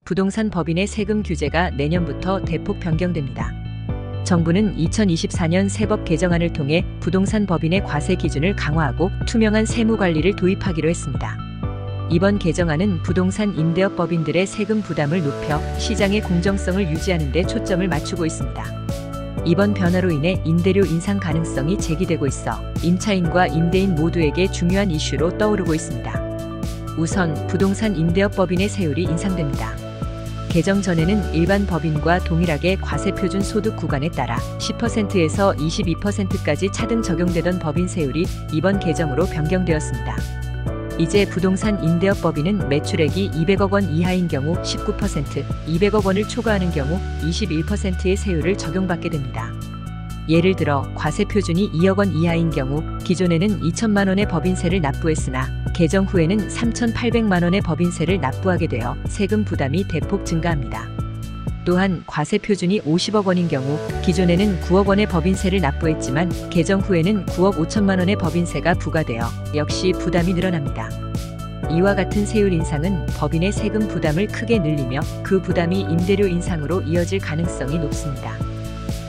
부동산 법인의 세금 규제가 내년부터 대폭 변경됩니다. 정부는 2024년 세법 개정안을 통해 부동산 법인의 과세 기준을 강화하고 투명한 세무 관리를 도입하기로 했습니다. 이번 개정안은 부동산 임대업 법인들의 세금 부담을 높여 시장의 공정성을 유지하는 데 초점을 맞추고 있습니다. 이번 변화로 인해 임대료 인상 가능성이 제기되고 있어 임차인과 임대인 모두에게 중요한 이슈로 떠오르고 있습니다. 우선 부동산 임대업 법인의 세율이 인상됩니다. 개정 전에는 일반 법인과 동일하게 과세 표준 소득 구간에 따라 10%에서 22%까지 차등 적용되던 법인 세율이 이번 개정으로 변경되었습니다. 이제 부동산 임대업 법인은 매출액이 200억 원 이하인 경우 19%, 200억 원을 초과하는 경우 21%의 세율을 적용받게 됩니다. 예를 들어 과세 표준이 2억 원 이하인 경우 기존에는 2천만 원의 법인세를 납부했으나 개정 후에는 3,800만 원의 법인세를 납부하게 되어 세금 부담이 대폭 증가합니다. 또한 과세 표준이 50억 원인 경우 기존에는 9억 원의 법인세를 납부했지만 개정 후에는 9억 5천만 원의 법인세가 부과되어 역시 부담이 늘어납니다. 이와 같은 세율 인상은 법인의 세금 부담을 크게 늘리며 그 부담이 임대료 인상으로 이어질 가능성이 높습니다.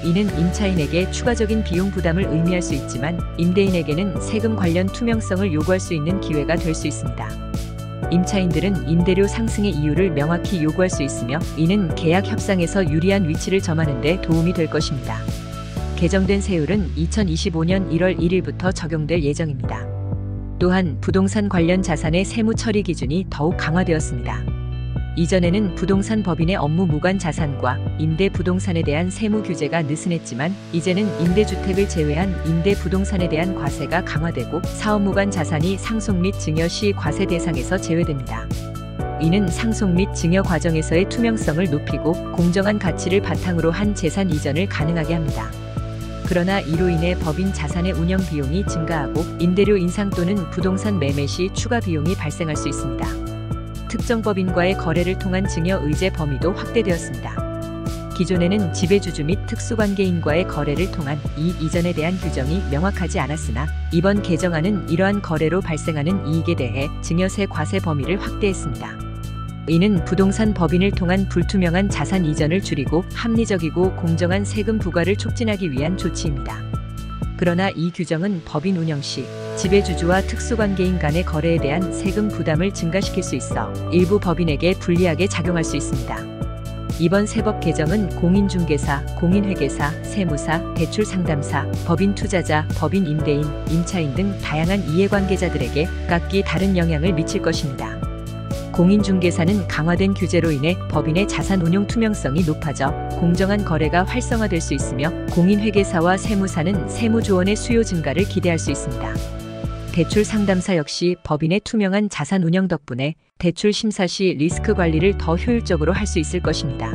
이는 임차인에게 추가적인 비용 부담을 의미할 수 있지만 임대인에게는 세금 관련 투명성을 요구할 수 있는 기회가 될 수 있습니다. 임차인들은 임대료 상승의 이유를 명확히 요구할 수 있으며 이는 계약 협상에서 유리한 위치를 점하는 데 도움이 될 것입니다. 개정된 세율은 2025년 1월 1일부터 적용될 예정입니다. 또한 부동산 관련 자산의 세무 처리 기준이 더욱 강화되었습니다. 이전에는 부동산 법인의 업무 무관 자산과 임대 부동산에 대한 세무 규제가 느슨했지만 이제는 임대주택을 제외한 임대 부동산에 대한 과세가 강화되고 사업 무관 자산이 상속 및 증여 시 과세 대상에서 제외됩니다. 이는 상속 및 증여 과정에서의 투명성을 높이고 공정한 가치를 바탕으로 한 재산 이전을 가능하게 합니다. 그러나 이로 인해 법인 자산의 운영 비용이 증가하고 임대료 인상 또는 부동산 매매 시 추가 비용이 발생할 수 있습니다. 특정 법인과의 거래를 통한 증여 의제 범위도 확대되었습니다. 기존에는 지배주주 및 특수관계인과의 거래를 통한 이익 이전에 대한 규정이 명확하지 않았으나 이번 개정안은 이러한 거래로 발생하는 이익에 대해 증여세 과세 범위를 확대했습니다. 이는 부동산 법인을 통한 불투명한 자산 이전을 줄이고 합리적이고 공정한 세금 부과를 촉진하기 위한 조치입니다. 그러나 이 규정은 법인 운영 시 지배주주와 특수관계인 간의 거래에 대한 세금 부담을 증가시킬 수 있어 일부 법인에게 불리하게 작용할 수 있습니다. 이번 세법 개정은 공인중개사, 공인회계사, 세무사, 대출상담사, 법인 투자자, 법인 임대인, 임차인 등 다양한 이해관계자들에게 각기 다른 영향을 미칠 것입니다. 공인중개사는 강화된 규제로 인해 법인의 자산 운용 투명성이 높아져 공정한 거래가 활성화될 수 있으며 공인회계사와 세무사는 세무조언의 수요 증가를 기대할 수 있습니다. 대출 상담사 역시 법인의 투명한 자산 운영 덕분에 대출 심사 시 리스크 관리를 더 효율적으로 할 수 있을 것입니다.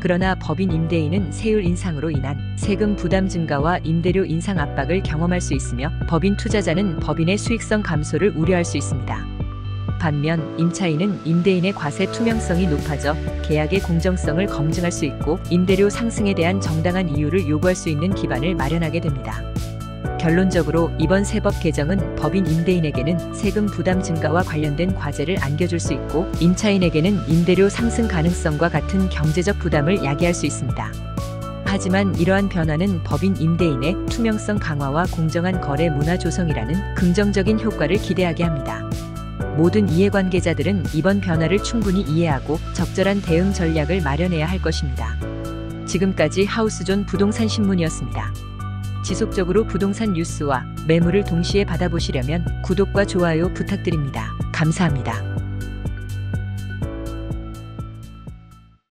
그러나 법인 임대인은 세율 인상으로 인한 세금 부담 증가와 임대료 인상 압박을 경험할 수 있으며 법인 투자자는 법인의 수익성 감소를 우려할 수 있습니다. 반면 임차인은 임대인의 과세 투명성이 높아져 계약의 공정성을 검증할 수 있고 임대료 상승에 대한 정당한 이유를 요구할 수 있는 기반을 마련하게 됩니다. 결론적으로 이번 세법 개정은 법인 임대인에게는 세금 부담 증가와 관련된 과제를 안겨줄 수 있고 임차인에게는 임대료 상승 가능성과 같은 경제적 부담을 야기할 수 있습니다. 하지만 이러한 변화는 법인 임대인의 투명성 강화와 공정한 거래 문화 조성이라는 긍정적인 효과를 기대하게 합니다. 모든 이해관계자들은 이번 변화를 충분히 이해하고 적절한 대응 전략을 마련해야 할 것입니다. 지금까지 하우스존 부동산 신문이었습니다. 지속적으로 부동산 뉴스와 매물을 동시에 받아보시려면 구독과 좋아요 부탁드립니다. 감사합니다.